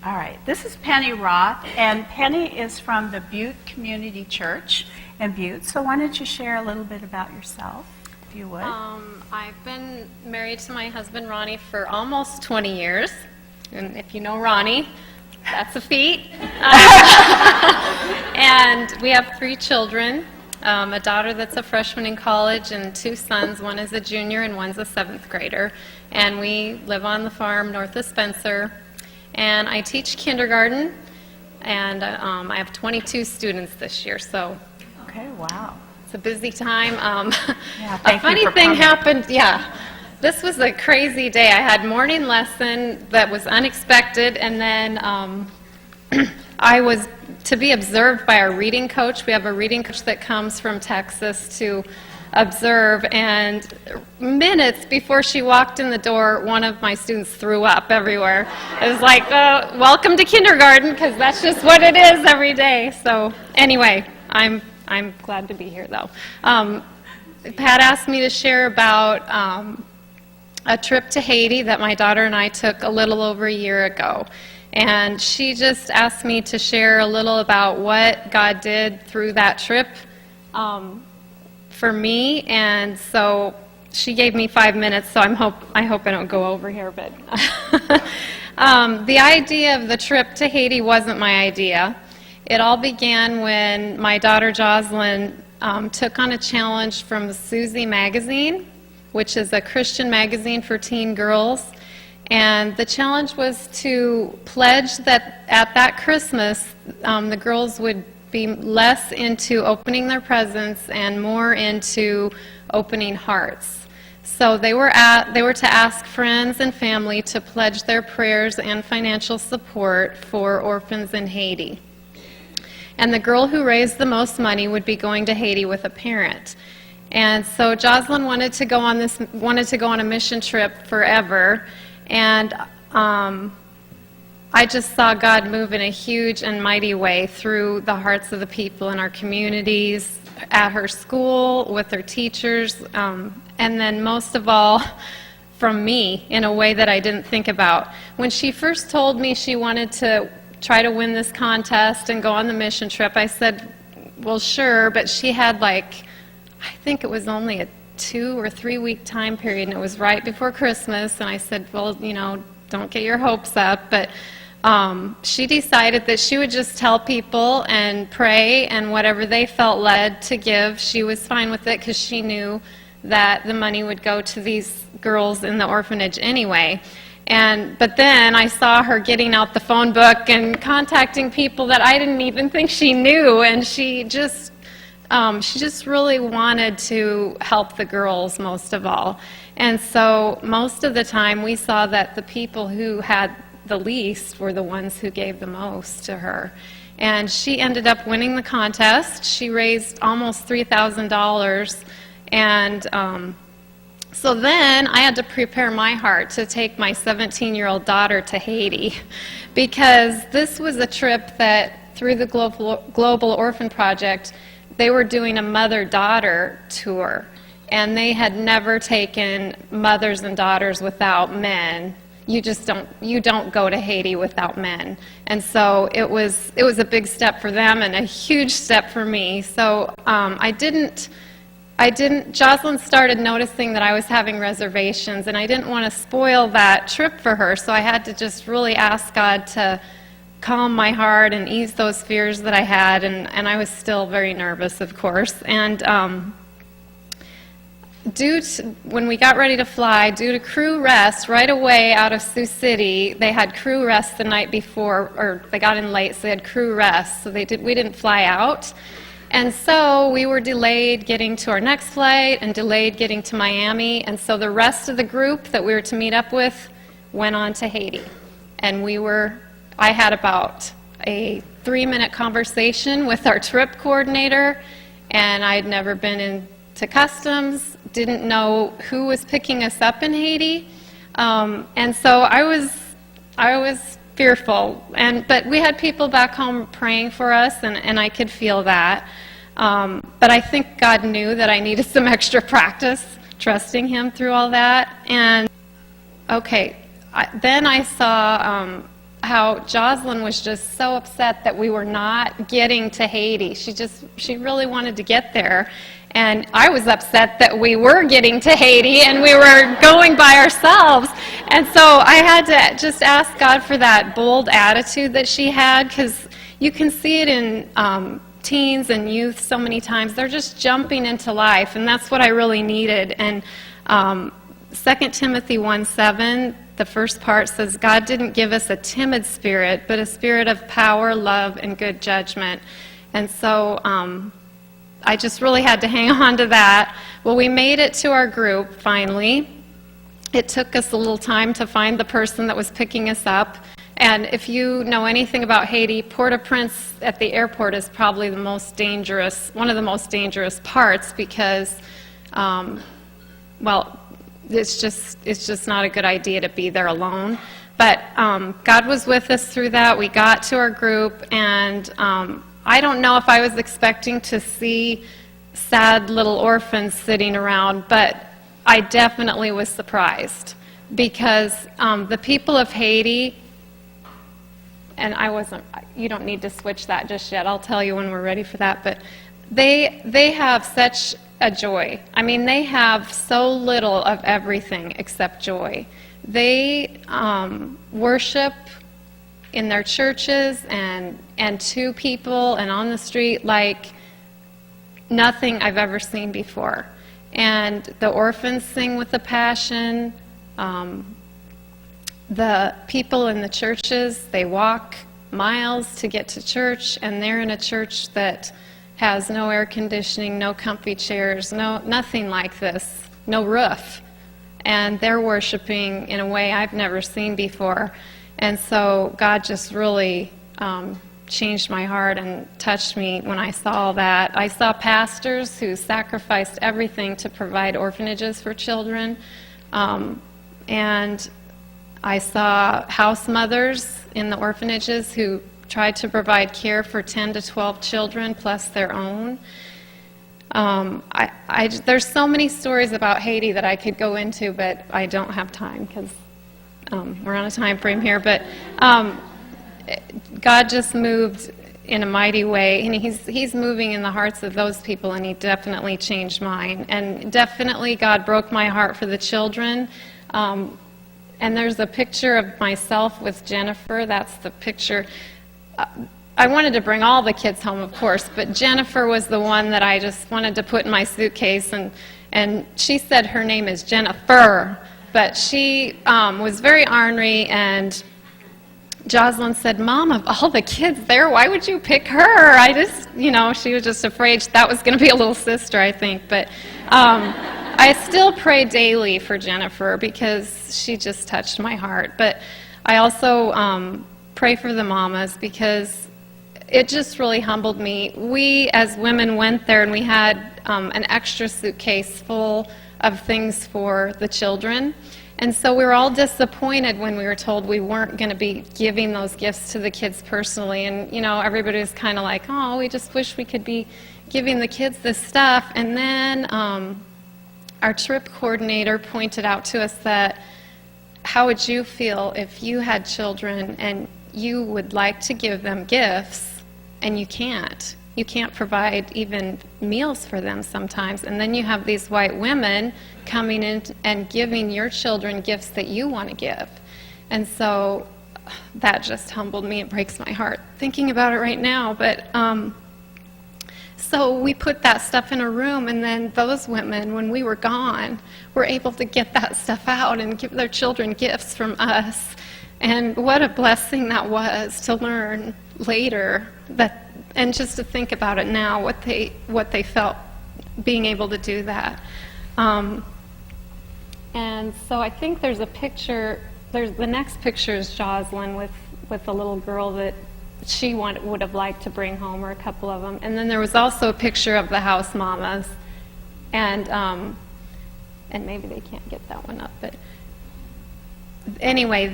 All right, this is Penny Roth, and Penny is from the Butte Community Church in Butte. So why don't you share a little bit about yourself, if you would? I've been married to my husband Ronnie for almost 20 years, and if you know Ronnie, that's a feat. And we have 3 children, a daughter that's a freshman in college and 2 sons. One is a junior and one's a 7th grader. And we live on the farm north of Spencer. And I teach kindergarten, and I have 22 students this year, so Okay, wow. it's a busy time. Yeah, A thank you funny for thing coming. happened, yeah. This was a crazy day. I had morning lesson that was unexpected, and then I was to be observed by our reading coach. We have a reading coach that comes from Texas to observe, and minutes before she walked in the door, one of my students threw up everywhere. It was like, welcome to kindergarten, because that's just what it is every day. So anyway, I'm glad to be here, though. Pat asked me to share about a trip to Haiti that my daughter and I took a little over a year ago. And she just asked me to share a little about what God did through that trip for me. And so she gave me 5 minutes, so I hope I don't go over here. But the idea of the trip to Haiti wasn't my idea. It all began when my daughter Jocelyn took on a challenge from Susie magazine, which is a Christian magazine for teen girls. And the challenge was to pledge that at that Christmas, the girls would be less into opening their presents and more into opening hearts. So they were to ask friends and family to pledge their prayers and financial support for orphans in Haiti. And the girl who raised the most money would be going to Haiti with a parent. And so Jocelyn wanted to go on a mission trip forever. And I just saw God move in a huge and mighty way through the hearts of the people in our communities, at her school, with her teachers, and then most of all, from me, in a way that I didn't think about. When she first told me she wanted to try to win this contest and go on the mission trip, I said, well, sure, but she had I think it was only a 2 or 3 week time period, and it was right before Christmas, and I said, well, don't get your hopes up, but she decided that she would just tell people and pray, and whatever they felt led to give, she was fine with it, because she knew that the money would go to these girls in the orphanage anyway. But then I saw her getting out the phone book and contacting people that I didn't even think she knew, and she just really wanted to help the girls most of all. And so most of the time we saw that the people who had the least were the ones who gave the most to her. And she ended up winning the contest. She raised almost $3,000. And so then I had to prepare my heart to take my 17-year-old daughter to Haiti, because this was a trip that through the Global Orphan Project, they were doing a mother-daughter tour, and they had never taken mothers and daughters without men. You don't go to Haiti without men. And so it was a big step for them and a huge step for me. So Jocelyn started noticing that I was having reservations, and I didn't want to spoil that trip for her, so I had to just really ask God to calm my heart and ease those fears that I had, and I was still very nervous, of course. And when we got ready to fly, due to crew rest, right away out of Sioux City, they had crew rest the night before, or they got in late, so they had crew rest, so we didn't fly out. And so we were delayed getting to our next flight and delayed getting to Miami, and so the rest of the group that we were to meet up with went on to Haiti. And I had about a 3-minute conversation with our trip coordinator, and I'd never been into customs, didn't know who was picking us up in Haiti, and so I was fearful. But we had people back home praying for us, and I could feel that. But I think God knew that I needed some extra practice trusting Him through all that. And okay, then I saw how Jocelyn was just so upset that we were not getting to Haiti. She really wanted to get there. And I was upset that we were getting to Haiti and we were going by ourselves. And so I had to just ask God for that bold attitude that she had, because you can see it in teens and youth so many times. They're just jumping into life, and that's what I really needed. And 2 Timothy 1:7, the first part says, God didn't give us a timid spirit, but a spirit of power, love, and good judgment. And so I just really had to hang on to that. Well, we made it to our group finally. It took us a little time to find the person that was picking us up. And if you know anything about Haiti, Port-au-Prince at the airport is probably the most dangerous, one of the most dangerous parts, because, well, it's just not a good idea to be there alone. But God was with us through that. We got to our group, and I don't know if I was expecting to see sad little orphans sitting around, but I definitely was surprised, because the people of Haiti, and you don't need to switch that just yet. I'll tell you when we're ready for that, but they have such a joy. I mean, they have so little of everything except joy. They worship in their churches and to people and on the street like nothing I've ever seen before. And the orphans sing with a passion. The people in the churches, they walk miles to get to church, and they're in a church that has no air conditioning, no comfy chairs, nothing like this, no roof. And they're worshiping in a way I've never seen before. And so God just really changed my heart and touched me when I saw that. I saw pastors who sacrificed everything to provide orphanages for children. And I saw house mothers in the orphanages who tried to provide care for 10 to 12 children plus their own. There's so many stories about Haiti that I could go into, but I don't have time because we're on a time frame here. But God just moved in a mighty way, and he's moving in the hearts of those people, and he definitely changed mine. And definitely God broke my heart for the children. And there's a picture of myself with Jennifer. That's the picture. I wanted to bring all the kids home, of course, but Jennifer was the one that I just wanted to put in my suitcase. And she said her name is Jennifer, but she was very ornery, and Jocelyn said, Mom, of all the kids there, why would you pick her? I just, she was just afraid that was going to be a little sister, I think. But I still pray daily for Jennifer because she just touched my heart. But I also pray for the mamas because it just really humbled me. We as women went there and we had an extra suitcase full of things for the children. And so we were all disappointed when we were told we weren't going to be giving those gifts to the kids personally. And, everybody was kind of like, oh, we just wish we could be giving the kids this stuff. And then our trip coordinator pointed out to us that, how would you feel if you had children and you would like to give them gifts and you can't? You can't provide even meals for them sometimes. And then you have these white women coming in and giving your children gifts that you want to give. And so that just humbled me. It breaks my heart thinking about it right now. But so we put that stuff in a room, and then those women, when we were gone, were able to get that stuff out and give their children gifts from us. And what a blessing that was to learn later, that, and just to think about it now, what they felt being able to do that. And so I think there's a picture. The next picture is Jocelyn with a little girl that she would have liked to bring home, or a couple of them. And then there was also a picture of the house mamas, and maybe they can't get that one up, but anyway,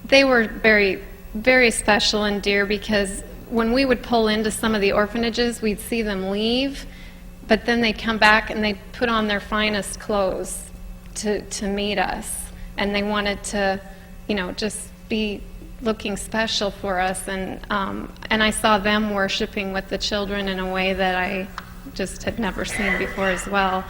they were very, very special and dear, because when we would pull into some of the orphanages, we'd see them leave, but then they'd come back and they'd put on their finest clothes to meet us, and they wanted to, just be looking special for us, and I saw them worshiping with the children in a way that I just had never seen before as well.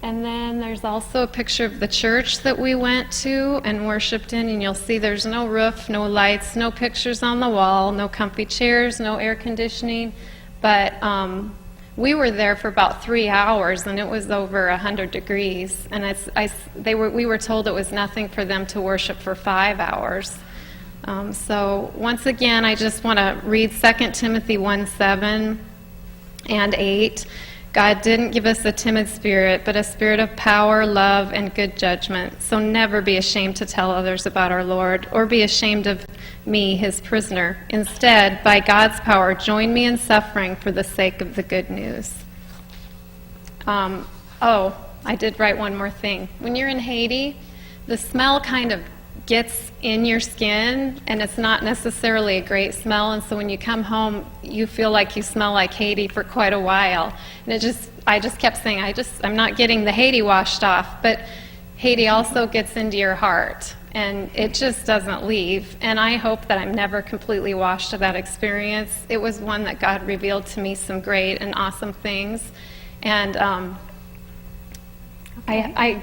And then there's also a picture of the church that we went to and worshiped in, and you'll see there's no roof, no lights, no pictures on the wall, no comfy chairs, no air conditioning, but we were there for about 3 hours, and it was over 100 degrees, and we were told it was nothing for them to worship for 5 hours. So once again, I just want to read 2 Timothy 1:7 and 8. God didn't give us a timid spirit, but a spirit of power, love, and good judgment. So never be ashamed to tell others about our Lord, or be ashamed of me, his prisoner. Instead, by God's power, join me in suffering for the sake of the good news. I did write one more thing. When you're in Haiti, the smell kind of gets in your skin, and it's not necessarily a great smell, and so when you come home, you feel like you smell like Haiti for quite a while. And I just kept saying, I'm not getting the Haiti washed off, but Haiti also gets into your heart, and it just doesn't leave. And I hope that I'm never completely washed of that experience. It was one that God revealed to me some great and awesome things, and I